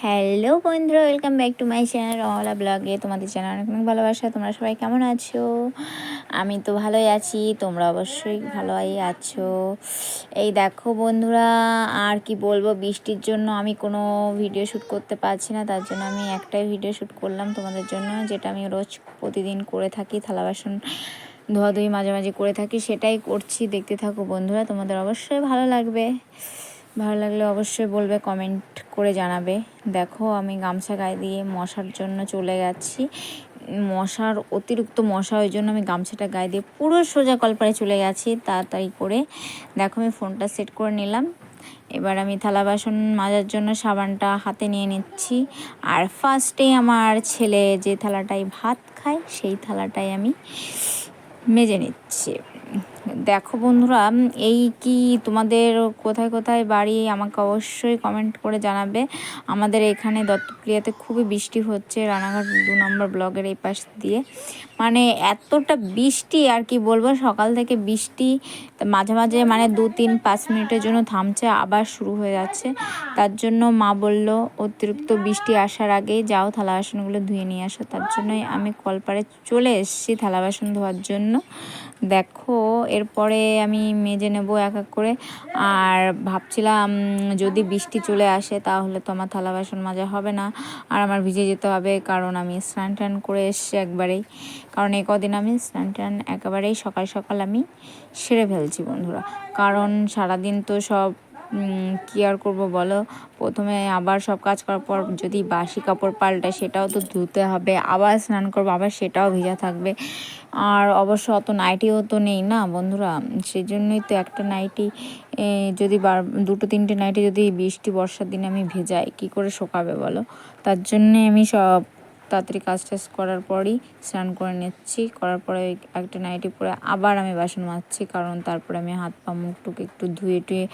Hello বন্ধুরা, welcome back to my channel Amala ব্লগে। তোমাদের চ্যানেল অনেক অনেক ভালোবাসা। তোমরা সবাই কেমন আছো? আমি তো ভালোই আছি, তোমরা অবশ্যই ভালোই আছো। এই দেখো বন্ধুরা, আর কি বলবো, বৃষ্টির জন্য আমি কোনো ভিডিও শ্যুট করতে পারছি না। তার জন্য আমি একটাই ভিডিও শ্যুট করলাম তোমাদের জন্য, যেটা আমি রোজ প্রতিদিন করে থাকি, থালা বাসন ধোয়াধুয়ি মাঝে মাঝে করে থাকি, সেটাই করছি। দেখতে থাকো বন্ধুরা, তোমাদের অবশ্যই ভালো লাগবে। ভালো লাগলে অবশ্যই বলবে, কমেন্ট করে জানাবে। দেখো আমি গামছা গায়ে দিয়ে মশার জন্য চলে গেছি। মশার অতিরিক্ত মশা, ওই জন্য আমি গামছাটা গায়ে দিয়ে পুরো সোজা কলপারে চলে গেছি তাড়াতাড়ি করে। দেখো আমি ফোনটা সেট করে নিলাম। এবার আমি থালা বাসন মাজার জন্য সাবানটা হাতে নিয়ে নিচ্ছি। আর ফার্স্টেই আমার ছেলে যে থালাটায় ভাত খায়, সেই থালাটাই আমি মেজে নিচ্ছি। দেখো বন্ধুরা, এই কি তোমাদের কোথায় কোথায় বাড়ি আমাকে অবশ্যই কমেন্ট করে জানাবে। আমাদের এখানে দত্তপ্রিয়াতে খুবই বৃষ্টি হচ্ছে, রানাঘাট 2 নম্বর ব্লকের এই পাশ দিয়ে। মানে এতটা বৃষ্টি, আর কি বলবো, সকাল থেকে বৃষ্টি, মাঝে মাঝে মানে 2-3-5 মিনিটের জন্য থামছে, আবার শুরু হয়ে যাচ্ছে। তার জন্য মা বলল অতিরিক্ত বৃষ্টি আসার আগেই যাও থালা বাসনগুলো ধুয়ে নিয়ে আসো। তার জন্যই আমি কলপারে চলে এসেছি থালা বাসন ধোয়ার জন্য। দেখো এরপরে আমি মেজে নেব এক এক করে। আর ভাবছিলাম যদি বৃষ্টি চলে আসে তাহলে তো আমার থালা বাসন মাজা হবে না, আর আমার ভিজে যেতে হবে, কারণ আমি স্নান টান করে এসছি একবারেই। কারণ এই কদিন আমি স্নান টান একেবারেই সকাল সকাল আমি সেরে ফেলছি বন্ধুরা। কারণ সারাদিন তো সব কী আর করবো বলো, প্রথমে আবার সব কাজ করার পর যদি বাসি কাপড় পাল্টায় সেটাও তো ধুতে হবে, আবার স্নান করবো, আবার সেটাও ভিজা থাকবে। আর অবশ্য অত নাইটিও তো নেই না বন্ধুরা, সেই জন্যই তো একটা নাইটি যদি 2-3টে নাইটি যদি বৃষ্টি বর্ষার দিনে আমি ভেজাই, কী করে শোকাবে বলো। তার জন্যে আমি সব তাড়াতাড়ি কাজ টাজ করার পরই স্নান করে নিচ্ছি। করার পরে একটা নাইটি পরে আবার আমি বাসন মাজছি, কারণ তারপরে আমি হাত পা মুখ টুক একটু ধুয়ে টুয়ে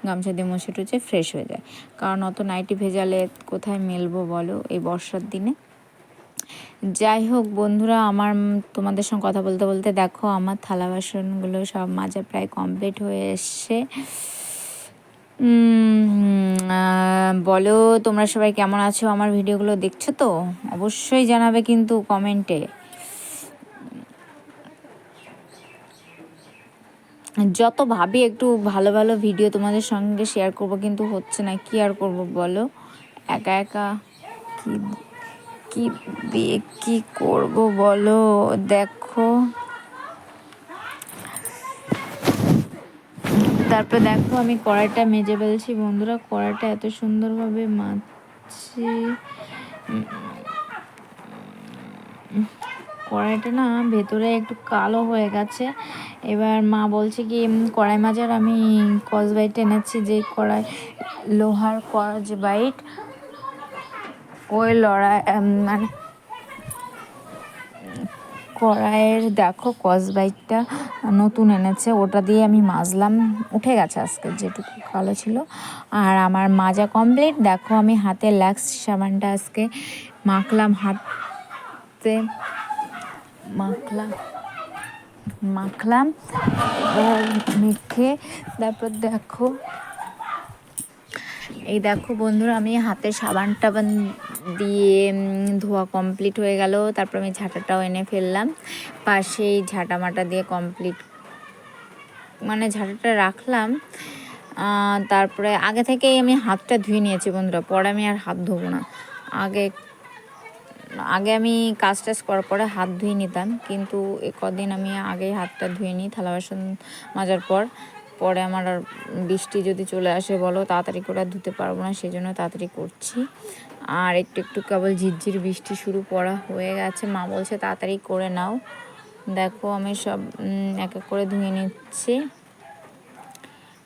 গামছা দিয়ে মুছে টুছে ফ্রেশ হয়ে যায়। কারণ অত নাইটি ভেজালে কোথায় মেলবো বলো এই বর্ষার দিনে। যাই হোক বন্ধুরা, আমার তোমাদের সঙ্গে কথা বলতে বলতে দেখো আমার থালা বাসনগুলো সব মাজা প্রায় কমপ্লিট হয়ে এসছে। বলো তোমরা সবাই কেমন আছো? আমার ভিডিওগুলো দেখছো তো? অবশ্যই জানাবে কিন্তু কমেন্টে। যত ভাবি একটু ভালো ভালো ভিডিও তোমাদের সঙ্গে শেয়ার করব, কিন্তু হচ্ছে না, কি আর করব বলো, একা একা কি কি দিয়ে কি করব বলো। দেখো তারপরে দেখো আমি কড়াইটা মেজে ফেলছি বন্ধুরা। কড়াইটা এত সুন্দরভাবে মাজছি, কড়াইটা না ভেতরে একটু কালো হয়ে গেছে। এবার মা বলছে কি কড়াই মাজার আমি কসবাইট এনেছি, যে কড়াই লোহার কসবাইট, ওই লড়াই মানে কড়াইয়ের দেখো কসবাইটটা নতুন এনেছে, ওটা দিয়ে আমি মাজলাম, উঠে গেছে আজকে যেটুকু কালো ছিল। আর আমার মাজা কমপ্লিট। দেখো আমি হাতে লাক্স সাবানটা আজকে মাখলাম, হাতে মাখলাম এবার মেখে। তারপর দেখো এই দেখো বন্ধুরা, আমি হাতে সাবান টাবান দিয়ে ধোয়া কমপ্লিট হয়ে গেল। তারপর আমি ঝাঁটাটাও এনে ফেললাম পাশেই, ঝাঁটা মাটা দিয়ে কমপ্লিট, মানে ঝাঁটাটা রাখলাম। তারপরে আগে থেকেই আমি হাতটা ধুয়ে নিয়েছি বন্ধুরা, পরে আমি আর হাত ধোবো না। আগে আমি কাজ টাজ করার পরে হাত ধুয়ে নিতাম, কিন্তু কদিন আমি আগেই হাতটা ধুয়ে নিই থালা বাসন মাজার পর। পরে আমার আর বৃষ্টি যদি চলে আসে বলো, তাড়াতাড়ি করে আর ধুতে পারবো না, সেই জন্য তাড়াতাড়ি করছি। আর একটু একটু কেবল ঝিরঝির বৃষ্টি শুরু করা হয়ে গেছে, মা বলছে তাড়াতাড়ি করে নাও। দেখো আমি সব এক এক করে ধুয়ে নিচ্ছি,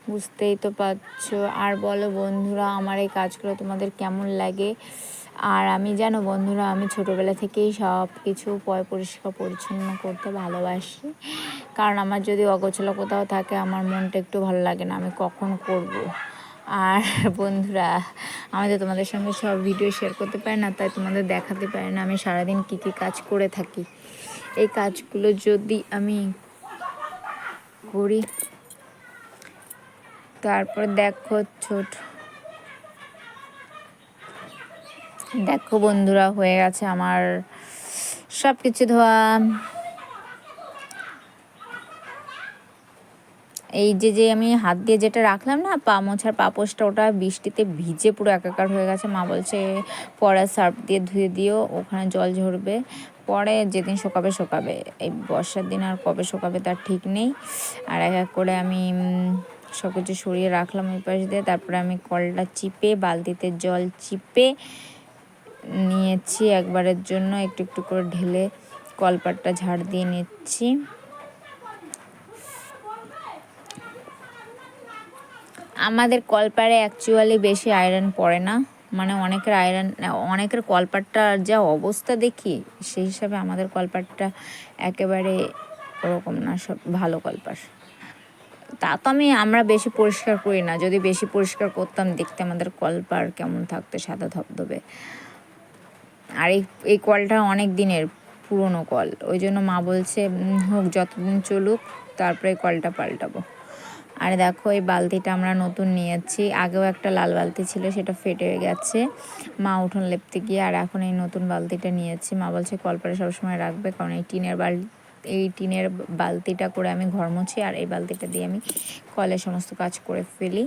বুঝতেই তো পারছো। আর বলো বন্ধুরা, আমার এই কাজগুলো তোমাদের কেমন লাগে? আর আমি জানো বন্ধুরা, আমি ছোটোবেলা থেকেই সব কিছু পরিষ্কার পরিচ্ছন্ন করতে ভালোবাসি, কারণ আমার যদি অগোছালো কোথাও থাকে আমার মনটা একটু ভালো লাগে না, আমি কখন করব। আর বন্ধুরা, আমি তো তোমাদের সঙ্গে সব ভিডিও শেয়ার করতে পারি না, তাই তোমাদের দেখাতে পারি না আমি সারাদিন কী কী কাজ করে থাকি। এই কাজগুলো যদি আমি করি, তারপর দেখো দেখো বন্ধুরা, হয়ে গেছে আমার সব কিছু ধোয়া। এই যে আমি হাত দিয়ে যেটা রাখলাম না পা মোছার পাপোশটা, ওটা বৃষ্টিতে ভিজে পুরো একাকার হয়ে গেছে। মা বলছে পরে সার্ফ দিয়ে ধুয়ে দিও, ওখানে জল ঝরবে, পরে যেদিন শোকাবে শোকাবে। এই বর্ষার দিন আর কবে শোকাবে তার ঠিক নেই। আর এক এক করে আমি সব কিছু সরিয়ে রাখলাম ওই পাশ দিয়ে। তারপরে আমি কলটা চিপে, বালতিতে জল চিপে নিয়েছি একবারের জন্য, একটু একটু করে ঢেলে কলপাটটা ঝাড় দিয়ে নিচ্ছি। আমাদের কলপারে অ্যাকচুয়ালি বেশি আয়রন পড়ে না, মানে অনেকের আয়রন, অনেকের কলপাটটার যা অবস্থা দেখি সেই হিসাবে আমাদের কলপাটটা একেবারে ওরকম না, সব ভালো কলপাট। তা তো আমরা বেশি পরিষ্কার করি না, যদি বেশি পরিষ্কার করতাম দেখতে আমাদের কলপার কেমন থাকতো, সাদা ধবধবে। আর এই কলটা অনেক দিনের পুরনো কল, ওই জন্য মা বলছে হোক, যতদিন চলুক, তারপরে কলটা পাল্টাবো। আর দেখো এই বালতিটা আমরা নতুন নিয়েছি, আগেও একটা লাল বালতি ছিল, সেটা ফেটে গেছে মা উঠোন লেপতে গিয়ে। আর এখন এই নতুন বালতিটা নিয়েছি, মা বলছে কলপারে সবসময় রাখবে, কারণ এই টিনের বালতিটা করে আমি ঘর মুছি, আর এই বালতিটা দিয়ে আমি কলের সমস্ত কাজ করে ফেলি।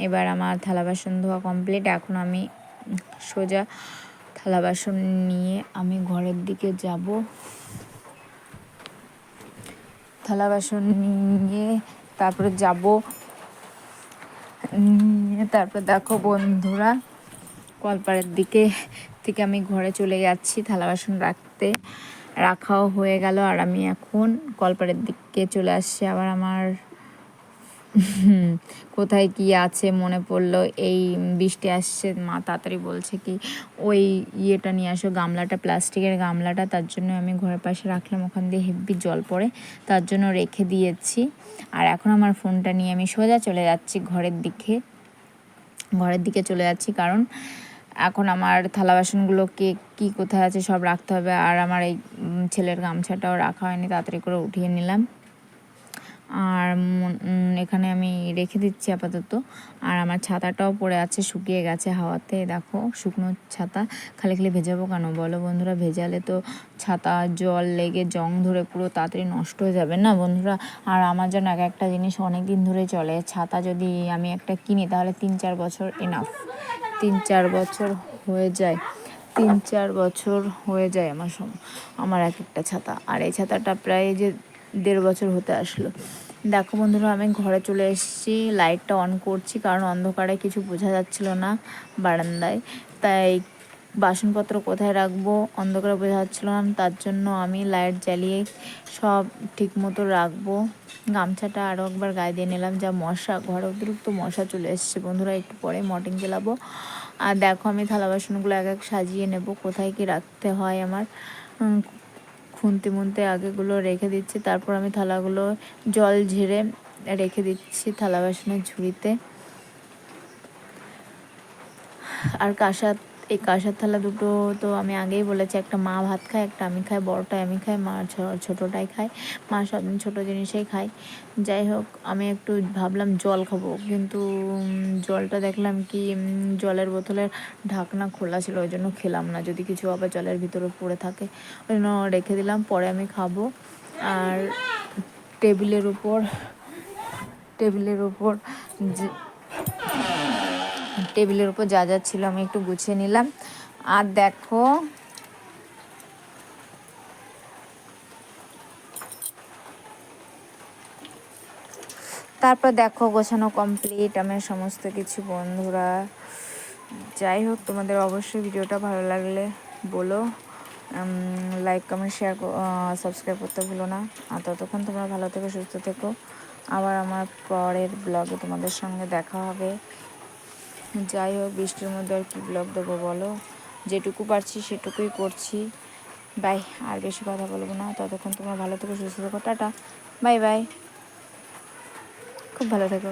এবার আমার থালা বাসন ধোয়া কমপ্লিট। এখন আমি সোজা থালা বাসন নিয়ে আমি ঘরের দিকে যাব। থালা বাসন নিয়ে তারপরে যাব, তারপর দেখো বন্ধুরা, কলপাড়ের দিকে থেকে আমি ঘরে চলে যাচ্ছি থালা বাসন রাখাও হয়ে গেল। আর আমি এখন কলপাড়ের দিকে চলে আসছি। আবার আমার কোথায় কি আছে মনে পড়লো, এই বৃষ্টি আসছে, মা তাড়াতাড়ি বলছে কি ওই ইয়েটা নিয়ে আসো, গামলাটা, প্লাস্টিকের গামলাটা। তার জন্য আমি ঘরের পাশে রাখলাম, ওখান দিয়ে হেব্বি জল পড়ে, তার জন্য রেখে দিয়েছি। আর এখন আমার ফোনটা নিয়ে আমি সোজা চলে যাচ্ছি ঘরের দিকে চলে যাচ্ছি, কারণ এখন আমার থালা বাসনগুলোকে কি কোথায় আছে সব রাখতে হবে। আর আমার এই ছেলের গামছাটাও রাখা হয়নি, তাড়াতাড়ি করে উঠিয়ে নিলাম। আর এখানে আমি রেখে দিচ্ছি আপাতত। আর আমার ছাতাটাও পড়ে আছে, শুকিয়ে গেছে হাওয়াতে। দেখো শুকনো ছাতা, খালি খালি ভেজাবো কেন বলো বন্ধুরা? ভেজালে তো ছাতা জল লেগে জং ধরে পুরো তাড়াতাড়ি নষ্ট হয়ে যাবে না বন্ধুরা। আর আমার যেন একটা জিনিস অনেক দিন ধরে চলে, ছাতা যদি আমি একটা কিনি তাহলে 3-4 বছর এনাফ, 3-4 বছর হয়ে যায়, 3-4 বছর হয়ে যায় আমার এক একটা ছাতা। আর এই ছাতাটা প্রায় যে 1.5 বছর হতে আসলো। দেখো বন্ধুরা, আমি ঘরে চলে এসেছি, লাইটটা অন করছি, কারণ অন্ধকারে কিছু বোঝা যাচ্ছিল না বারান্দায়, তাই বাসনপত্র কোথায় রাখবো অন্ধকারে বোঝা যাচ্ছিলো না, তার জন্য আমি লাইট জ্বালিয়ে সব ঠিক মতো রাখবো। গামছাটা আরও একবার গায়ে দিয়ে নিলাম, যা মশা, ঘরে অতিরিক্ত মশা চলে এসছে বন্ধুরা। একটু পরে মর্টিন জ্বালাবো। আর দেখো আমি থালা বাসনগুলো এক এক সাজিয়ে নেব, কোথায় কি রাখতে হয় আমার খুন্তি আগেগুলো রেখে দিচ্ছি। তারপর আমি থালাগুলো জল ঝেড়ে রেখে দিচ্ছি থালা বাসনের ঝুড়িতে। আর এই কাঁসার থালা দুটো তো আমি আগেই বলেছি, একটা মা ভাত খায়, একটা আমি খাই, বড়টাই আমি খাই, মা ছোটোটাই খায়। মা সব ছোটো জিনিসেই খাই। যাই হোক, আমি একটু ভাবলাম জল খাবো, কিন্তু জলটা দেখলাম কি জলের বোতলের ঢাকনা খোলা ছিল, ওই জন্য খেলাম না, যদি কিছু আবার জলের ভিতরে পড়ে থাকে, ওই জন্য রেখে দিলাম, পরে আমি খাবো। আর টেবিলের উপর যা যা ছিল আমি একটু গুছিয়ে নিলাম। আর দেখো তারপর দেখো গোছানো কমপ্লিট আমার সমস্ত কিছু বন্ধুরা। যাই হোক, তোমাদের অবশ্যই ভিডিওটা ভালো লাগলে বলো, লাইক কমেন্ট শেয়ার সাবস্ক্রাইব করতে ভুলো না। আর ততক্ষণ তোমরা ভালো থেকো, সুস্থ থেকো। আবার আমার পরের ব্লগে তোমাদের সঙ্গে দেখা হবে। যাই হোক, বৃষ্টির মধ্যে আর কি ব্লগ দেবো বলো, যেটুকু পারছি সেটুকুই করছি। বাই, আর বেশি কথা বলবো না। ততক্ষণ তোমরা ভালো থেকো, সুস্থ থেকো, টাটা, বাই বাই, খুব ভালো থেকো।